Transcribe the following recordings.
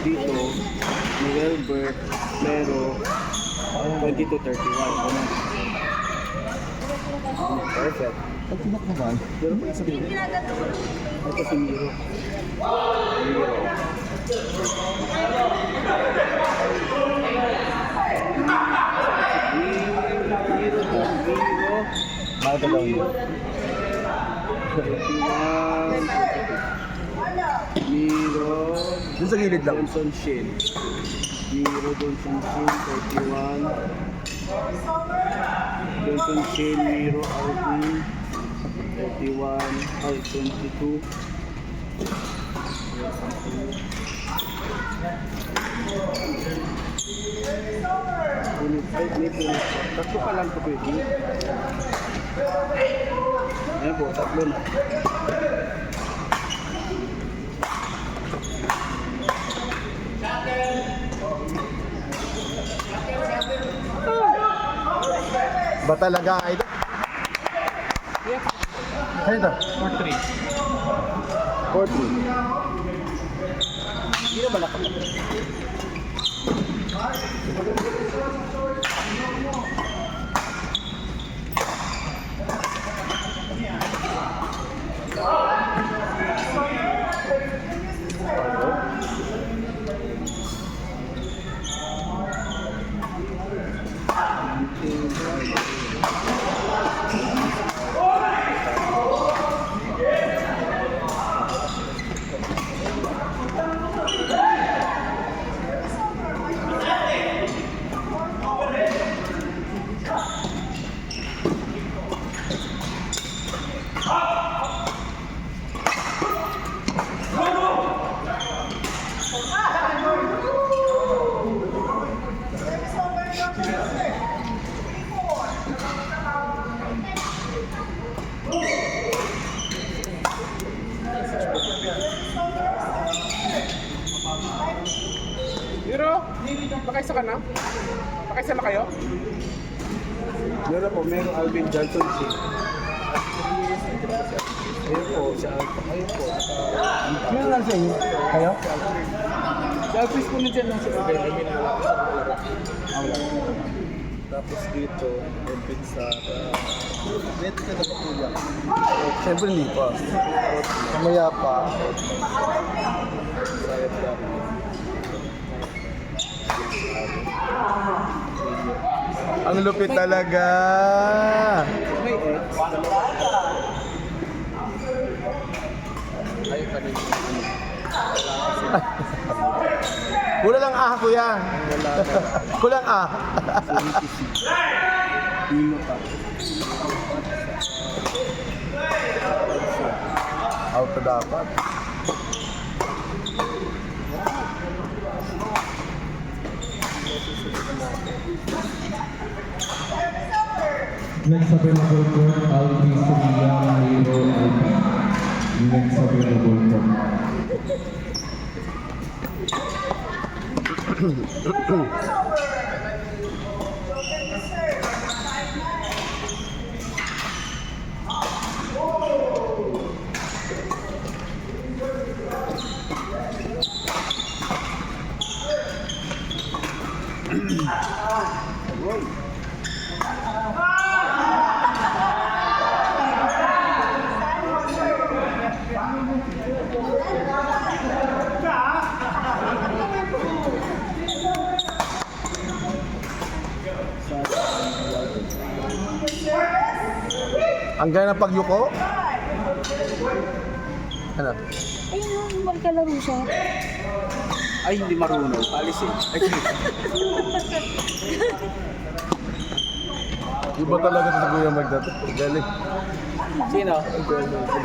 dito, Noel Bert, pero 22-31. Perfect. Pagtibak naman. Pero pa isa din. Ito si Miro. Miro. Mahal ka daw yun. Miro. Dun sa gilid lang. Johnson Shin. Miro Johnson Shin, 31. Johnson Shin, Miro Alvin, 31. Ay, 22. Ay, may punit. Tatlo pa lang ito pwede. Ayan po, tatlo na. Ba talaga idol? Ano ito? 4-3. 4-3. Hindi na ba nakapag? Miro, pakaisa ka na? Pakaisa na kayo? Meron po, meron Alvin Johnson Shin. Ayun po, siya. Ayun po. Meron lang sa inyo? Kayo? Si Alvis po nandiyan lang sa Bebel. I mean, wala ko sa mga laro. Tapos dito, Alvin sa... Bet ka na kuya. Siyempre hindi pa. Kamaya pa. Sayat lang. Ang lupit talaga. May X. Ayun ka rin. Kulang lang kuya. Wala na. Kulang Dino pa. Out na dapat. Next available court, Alvin Sevilla, Miro Alvin. Next available court. Ang gana ng pagyuko? Ano? Ayun, magkalaro siya. Ay, hindi marunong. Alisin. Ay, Iba talaga sa kuya magdato. Galing. sino?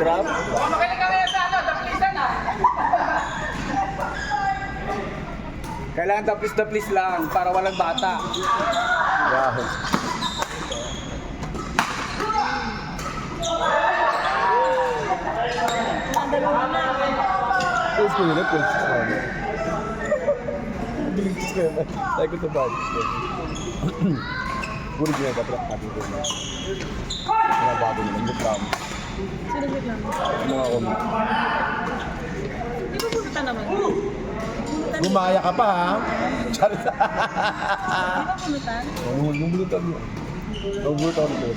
Grab? Kailangan tapis-tapis lang para walang bata. Wow. Pulse ko yun, pulse ko yun. Bilis ko yun. Tayo ko ito ba? Puro gina dapat natin ko na. Pinabago nila, hindi lang. Sino lang? Mga kami. Di ba pumunta naman? Pumunta Gumaya ka pa, ha? Charot. Di ba pulutan? Bubulutan mo. Bubulutan mo.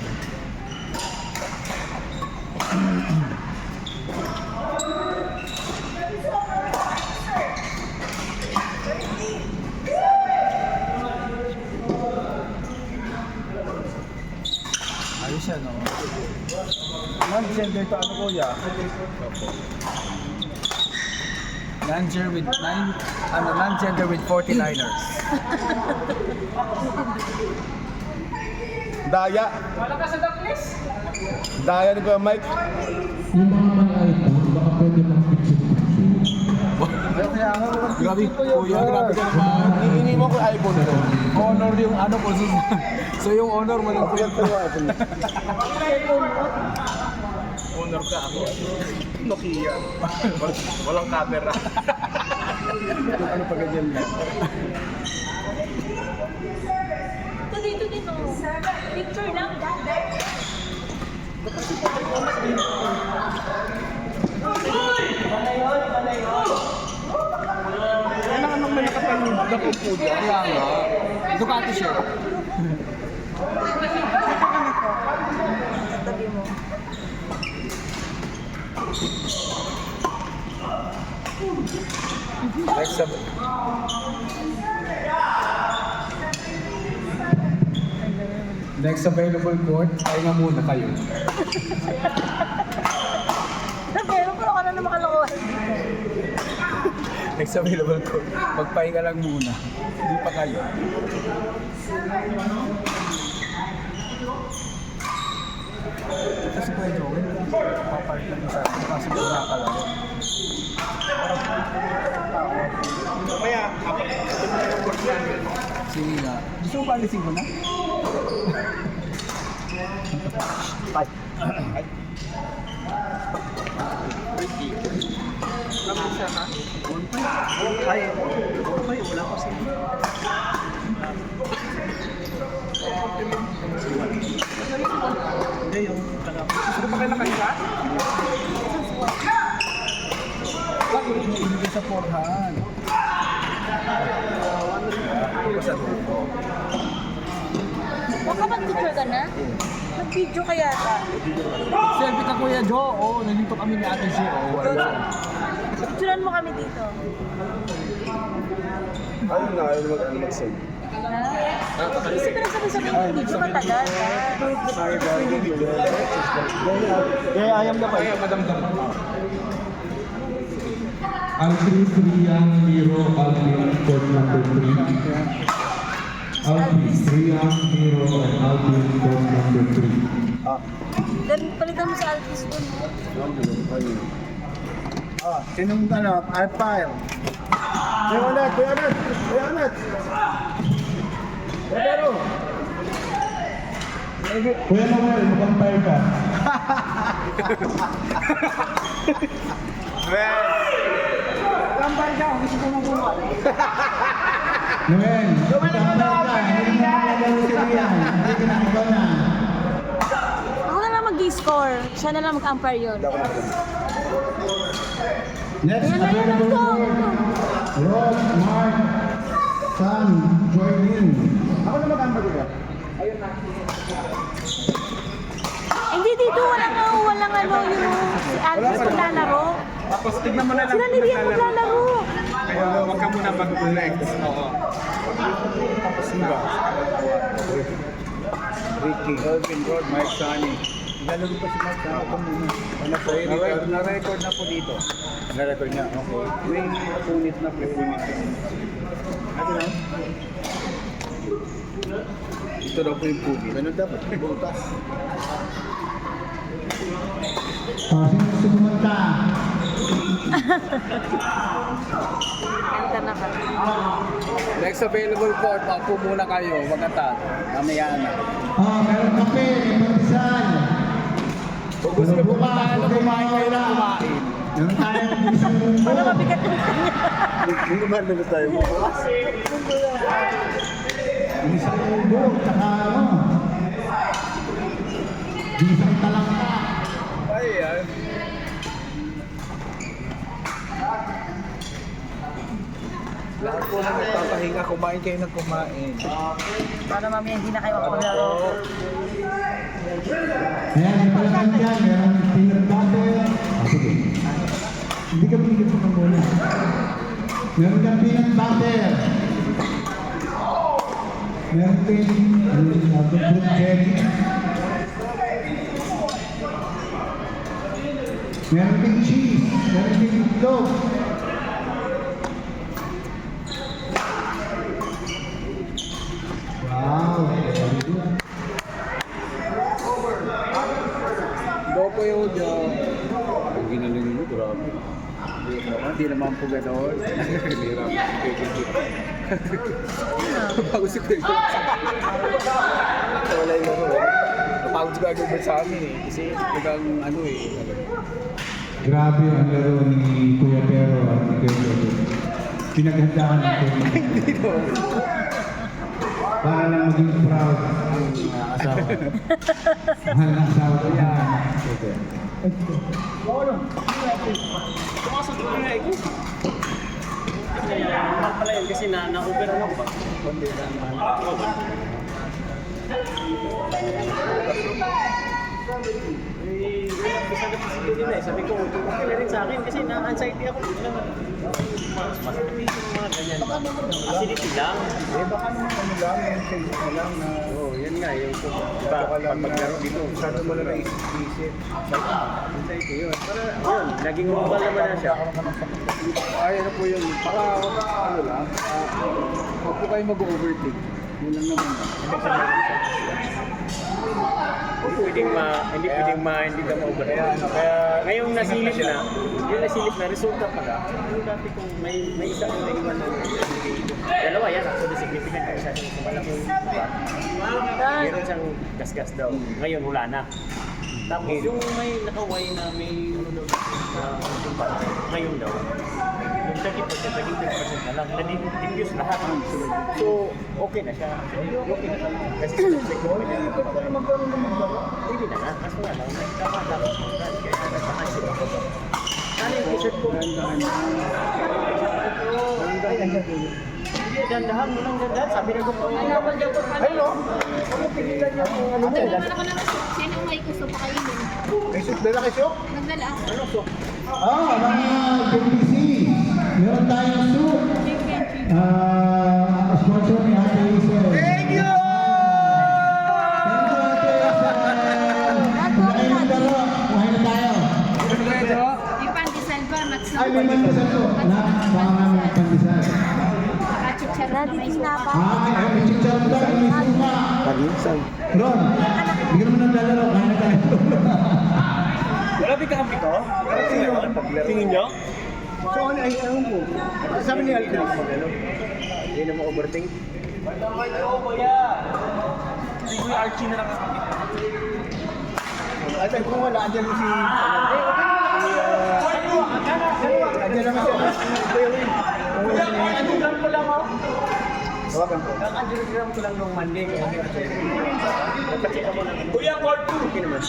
Ayos yan, no? Non-gender to ano, kuya? Non-gender with non-gender with 49ers. Daya. Wala ka sa daklis? Daya ni Kuya Mike. Yung mga may iPhone, baka pwede mag-picture-picture. Grabe, kuya, grabe ka naman. Iini mo ko iPhone ko. Honor yung ano ko. So yung honor mo lang kuya ko iPhone. Honor ka ako. Nokia. Walang camera. Ano pa ganyan na? Ito dito din, oh. Picture lang, dad. Kailangan nang may nakatayo na pupuda. Kaya nga. Ducati siya. Tabi mo. Next up. Next available court, ay nga muna kayo. Pero ka na naman kalokohan. Next available court, magpahinga lang muna. Hindi pa kayo. Kasi pwede ko, papark lang sa akin. Kasi wala ka lang. Kaya, Sige nga. Gusto mo ba alisin ko na? Bye. naman siya ha? Ay, wala ko sa Hindi yung taga. Gusto pa kayo nakahiga? Bakit hindi sa porhan? Sa duko. Baka mag-picture ka na? Mag-video ka yata. Selfie ka Kuya Joe. Oo, nandito kami ni Ate G. Oo, wala. Picturean mo kami dito. Ayun na, ayun mag-send. Ha? Kasi pinasabi-sabi mo, video matagal. Sorry, kaya ayam na pa. Kaya madamdam. Alfred Rian Miro Alvin, court number 3. Alfred Rian Miro and Alvin, court number 3. Then palitan mo sa Altis dun. Sinong ano, I-file. Kuya Anat, Kuya Anat, Kuya Anat. Pero, Kuya Noel, mag-umpire ka. lambar ka, gusto ko mabuha. Noel, mag-umpire ka. Hindi na maglaro si Rian. Hindi ka na ikaw na. Ako na lang mag-score. Siya na lang mag-umpire yun. Next Ayan na, ayan na, available go! court, Rod, Mark, Sam, join in. Ako na mag-ambar ko ba? Hindi dito, walang ano yung si Altis maglalaro. Tapos tignan mo na lang. Sila ni Rian maglalaro. Kaya huwag ka muna mag-flex. Oo. Tapos ba? Ricky, Elvin, Rod, Mike, Sonny. Lalaro pa si Mike, kaya ito muna. Na-record na po dito. Na-record niya, okay. May punit na pre-punit. Ano na? Ito daw po yung punit. Ganun dapat, butas. Sino gusto pumunta? Enter na ka. Next available court, ako muna kayo, magkata. Mamaya na. Meron kape, pandesal. Kung gusto mo kumain na kumain kayo na kumain. Meron tayong isang munggo. Wala mabigat yung Kung kumain na tayo mo. Isang munggo, tsaka ano. Isang talangka. Ayan. Lahat po na nagpapahinga, kumain kayo ng kumain. Para mamaya hindi na kayo makapaglaro. Ayan, may palaman dyan. Meron peanut butter. Sige. Hindi ka binigyan ko muna. Meron kang peanut butter. Meron kang fruit jelly. Meron kang cheese. Meron kang itlog. Wow. Very good. Dopo yung job. Ang ginaling mo, grabe. Hindi naman po gano'n. Hirap. Bago si Kuya. Wala yung laro eh. Napagod si Kuya sa amin eh. Kasi talagang ano eh. Grabe ang laro ni Kuya Pero at ni Kuya Jojo. Pinaghandaan ng Kuya. Para lang maging proud ang asawa. Mahal na asawa ko yan. Pala yun kasi na-over ako ba? Bisa na kasi din eh. Sabi ko, okay na rin sa akin kasi na-anxiety ako. Mas matitis yung mga ganyan. Acidity lang. Baka naman ano lang, yung change na lang na... Oo, yan nga. Yung, diba, pag maglaro dito, Masyado mo lang naisip-isip. anxiety yun. Para, yun, naging mobile naman na siya. Ay, ano po yun. Para, ano lang. Huwag po kayo mag-overthink. Yun lang naman. Hindi pwedeng hindi ka ma-over. Kaya ngayong nasilip na, yung nasilip na, resulta pala. Yung dati kung may isa kong naiwan na dalawa yan, actually significant ang isa yung malaking meron siyang gas-gas daw. Ngayon wala na. Tapos yung may nakaway na may ngayon daw, yung 30%, naging 30% na lang. Na-diffuse lahat. So, okay na siya. Okay na talaga. Kasi sa hindi na nga. Kaso nga lang, tama dapat mag-run. Kaya nagpakasip ako. Ano yung t-shirt ko? Hindi, dandahan mo lang dandahan. Sabi na ko po. Hello? Ano pigilan niya kung ano mo? Nagdala ako ng soup. Sino may gusto pa kainin? May soup, dala kayo soup? Nagdala ako. Ano so? Mga KPC, meron tayong soup. Sponsor ni Ate Isel. Thank you! Thank you, Ate Isel. Kumain ng daro. Kumain na tayo. May pandesal ba? Matsup. Ay, may mandisal to. Baka namin pandisal. Kachuchar na may suka. May chicharon daw. May suka. Paginsan. Ron, bigyan mo ng lalaro. Kumain na tayo. Wala din kakampi ko? Tingin nyo? So, ano ay ano mo? Sabi ni Alvin. Hindi na ma-overthink. Si Kuya Archie na lang ang At kung wala, andyan mo si... Andyan naman si... Ang gram ko lang ako. Tawagan ko. Ang gram ko lang nung Monday. Napacheck ako lang. Kuya, court 2! Okay naman.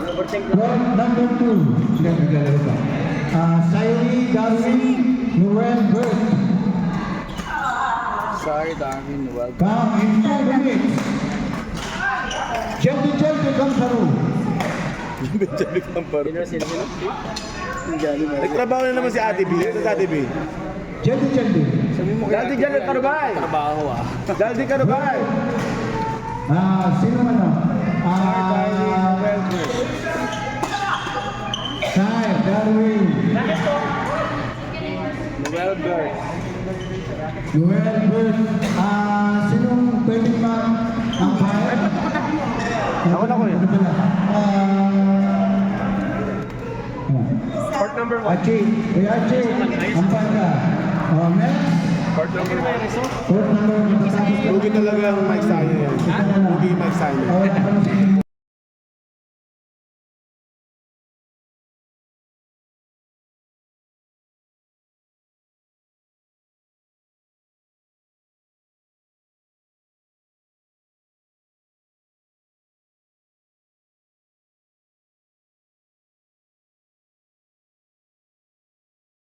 Overthink lang. Ron, number 2. Hindi, naglalaro pa. Sayuri, Darwin, Noel, Bert. Sorry, Darwin. Welcome. Come in 2 minutes. Jelly, Kamsaru. Sino sino? Nagtrabaho na naman si Ate B. Ito si Ate B. Jelly. Sabi mo kaya. Dati dyan nagkarabay. Trabaho ah. Dati karabay. Sino ano? Sai, Darwin. Noel Bird. Noel, Bert. Sinong pwede mag-umpire? Ako na ko yun. Court number 1. Archie. Hey, Archie. Umpire ka. Next. Court number 1. Court number. Lugi talaga ang Mike Sanya yan. Lugi Mike Sanya. Number